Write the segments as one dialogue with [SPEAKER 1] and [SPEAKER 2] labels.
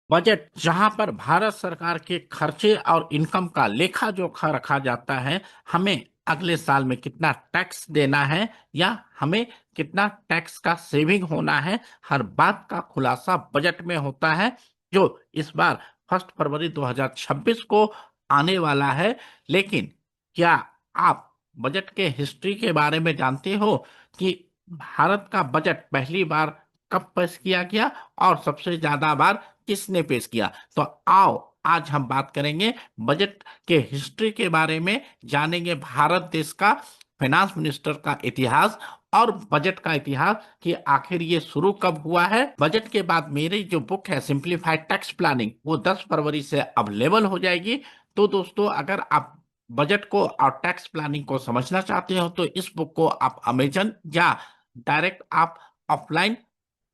[SPEAKER 1] Budget जहां पर भारत सरकार के खर्चे और इनकम का लेखा जोखा रखा जाता है। हमें अगले साल में कितना टैक्स देना है या हमें कितना टैक्स का सेविंग होना है, हर बात का खुलासा बजट में होता है, जो इस बार 1 फरवरी 2026 को आने वाला है। लेकिन क्या आप बजट के हिस्ट्री के बारे में जानते हो कि भारत का बजट पहली बार कब पेश किया गया और सबसे ज्यादा बार किसने पेश किया? तो आओ, आज हम बात करेंगे बजट के हिस्ट्री के बारे में, जानेंगे भारत देश का फाइनेंस मिनिस्टर का इतिहास और बजट का इतिहास कि आखिर ये शुरू कब हुआ है। बजट के बाद मेरी जो बुक है सिंप्लीफाइड टैक्स प्लानिंग, वो 10 फरवरी से अवेलेबल हो जाएगी। तो दोस्तों, अगर आप बजट को और टैक्स प्लानिंग को समझना चाहते हो तो इस बुक को आप अमेजन या डायरेक्ट आप ऑफलाइन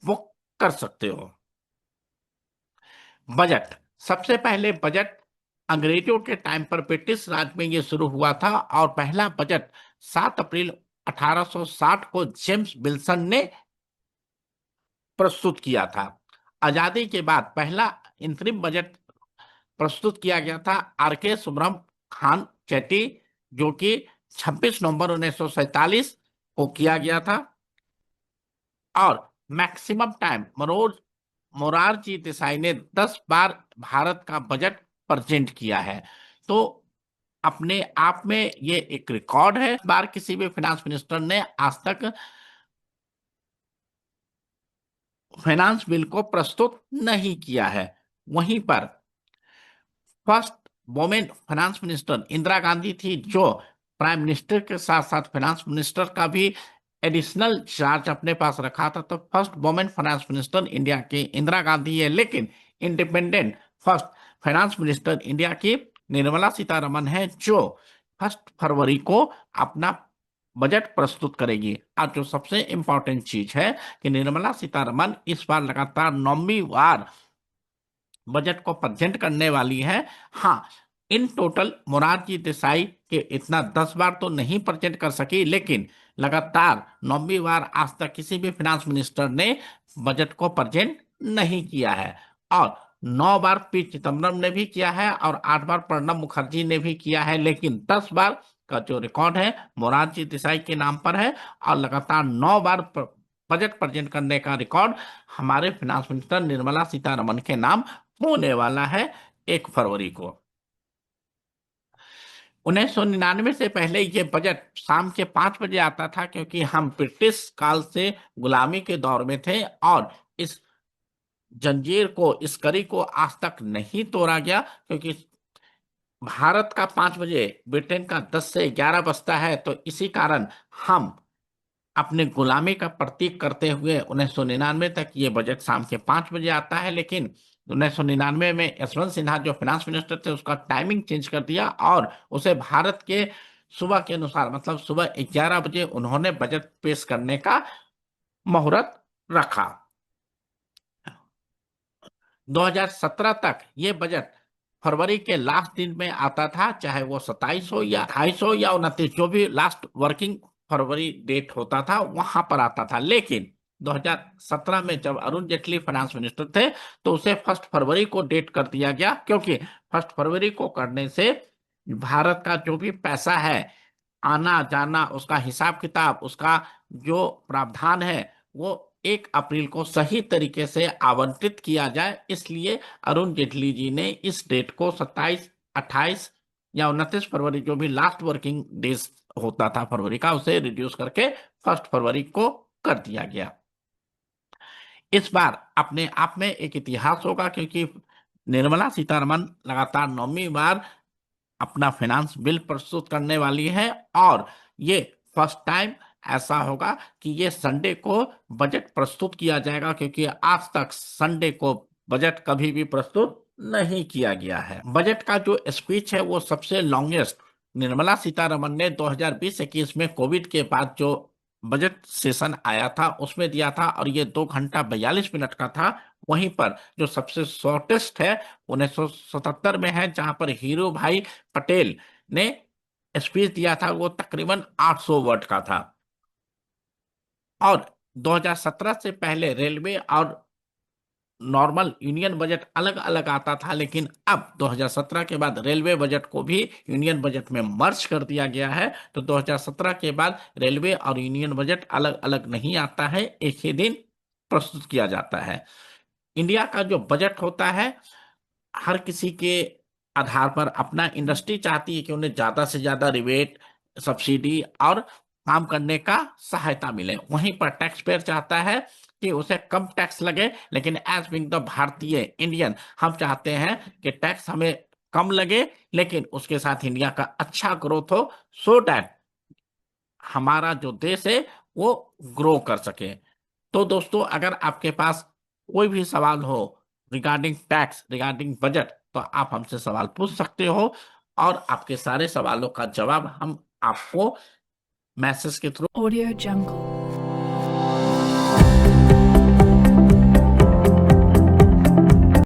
[SPEAKER 1] बुक कर सकते हो। बजट, सबसे पहले बजट अंग्रेजों के टाइम पर ब्रिटिश राज में यह शुरू हुआ था और पहला बजट 7 अप्रैल 1860 को जेम्स विल्सन ने प्रस्तुत किया था। आजादी के बाद पहला इंतरिम बजट प्रस्तुत किया गया था आर के सुब्रम खान चेट्टी, जो कि 26 नवंबर 1947 को किया गया था। और मैक्सिमम टाइम मनोज मोरारजी देसाई ने 10 बार भारत का बजट प्रेजेंट किया है। तो अपने आप में ये एक रिकॉर्ड है। इस बार किसी भी फाइनेंस मिनिस्टर ने आज तक फाइनेंस बिल को प्रस्तुत नहीं किया है। वहीं पर first women finance minister Indira Gandhi थी, जो प्राइम मिनिस्टर के साथ साथ फाइनेंस मिनिस्टर का भी एडिशनल चार्ज अपने पास रखा था। तो first women finance minister India की इंदिरा गांधी है। लेकिन independent first finance minister India की निर्मला सीतारमन है, जो 1 फरवरी को अपना बजट प्रस्तुत करेगी। आज जो सबसे इंपॉर्टेंट चीज है कि निर्मला सीतारमन इस बार लगातार 9वीं बार बजट को प्रेजेंट करने वाली है। हाँ, इन टोटल मोरारजी देसाई के इतना 10 बार तो नहीं प्रेजेंट कर सकी, लेकिन लगातार 9वीं बार आज तक किसी भी फाइनेंस मिनिस्टर ने बजट को प्रेजेंट नहीं किया है। और 9 बार पी चिदम्बरम ने भी किया है और 8 बार प्रणब मुखर्जी ने भी किया है, लेकिन 10 बार का जो रिकॉर्ड है मोरारजी देसाई के नाम पर है। और लगातार 9 बार बजट प्रेजेंट करने का रिकॉर्ड हमारे फाइनेंस मिनिस्टर निर्मला सीतारमन के नाम होने वाला है 1 फरवरी को। 1999 से पहले ये बजट शाम के 5 बजे आता था, क्योंकि हम ब्रिटिश काल से गुलामी के दौर में थे और इस जंजीर को, इस कड़ी को आज तक नहीं तोड़ा गया। क्योंकि भारत का 5 बजे, ब्रिटेन का 10 से 11 बजता है, तो इसी कारण हम अपने गुलामी का प्रतीक करते हुए 1999 तक ये बजट शाम के 5 बजे आता है। लेकिन 1999 में यशवंत सिन्हा जो फाइनेंस मिनिस्टर थे, उसका टाइमिंग चेंज कर दिया और उसे भारत के सुबह के अनुसार, मतलब सुबह 11 बजे उन्होंने बजट पेश करने का मुहूर्त रखा। 2017 तक ये बजट फरवरी के लास्ट दिन में आता था, चाहे वो 27 हो या 28 हो या 29, जो भी लास्ट वर्किंग फरवरी डेट होता था वहां पर आता था। लेकिन 2017 में जब अरुण जेटली फाइनेंस मिनिस्टर थे, तो उसे 1 फरवरी को डेट कर दिया गया, क्योंकि 1 फरवरी को करने से भारत का जो भी पैसा है, आना जाना, उसका हिसाब किताब, उसका जो प्रावधान है, वो 1 अप्रैल को सही तरीके से आवंटित किया जाए। इसलिए अरुण जेटली जी ने इस डेट को 27, 28 या 29 फरवरी, जो भी लास्ट वर्किंग डेज होता था फरवरी का, उसे रिड्यूस करके 1 फरवरी को कर दिया गया। इस बार अपने आप में एक इतिहास होगा, क्योंकि निर्मला सीतारमन लगातार 9वीं बार अपना फाइनेंस बिल प्रस्तुत करने वाली है। और ये फर्स्ट टाइम ऐसा होगा कि ये संडे को बजट प्रस्तुत किया जाएगा, क्योंकि आज तक संडे को बजट कभी भी प्रस्तुत नहीं किया गया है। बजट का जो स्पीच है वो सबसे लॉन्गेस्ट निर्मला सीतारमन ने 2020-21 में कोविड के बाद जो बजट सेशन आया था उसमें दिया था, और ये 2 घंटा 42 मिनट का था। वहीं पर जो सबसे शॉर्टेस्ट है 1977 में है, जहां पर हीरो भाई पटेल ने स्पीच दिया था, वो तकरीबन 800 वर्ड का था। और 2017 से पहले रेलवे और नॉर्मल यूनियन बजट अलग अलग आता था, लेकिन अब 2017 के बाद रेलवे बजट को भी यूनियन बजट में मर्ज कर दिया गया है। तो 2017 के बाद रेलवे और यूनियन बजट अलग अलग नहीं आता है, एक ही दिन प्रस्तुत किया जाता है। इंडिया का जो बजट होता है, हर किसी के आधार पर अपना इंडस्ट्री चाहती है कि उन्हें ज्यादा से ज्यादा रिबेट, सब्सिडी और काम करने का सहायता मिले। वहीं पर टैक्स पेयर चाहता है कि उसे कम टैक्स लगे, लेकिन एज बिंग द भारतीय इंडियन हम चाहते हैं कि टैक्स हमें कम लगे, लेकिन उसके साथ इंडिया का अच्छा ग्रोथ हो, सो दैट हमारा जो देश है वो ग्रो कर सके। तो दोस्तों, अगर आपके पास कोई भी सवाल हो रिगार्डिंग टैक्स, रिगार्डिंग बजट, तो आप हमसे सवाल पूछ सकते हो, और आपके सारे सवालों का जवाब हम आपको मैसेज के थ्रू
[SPEAKER 2] Audio Jungle.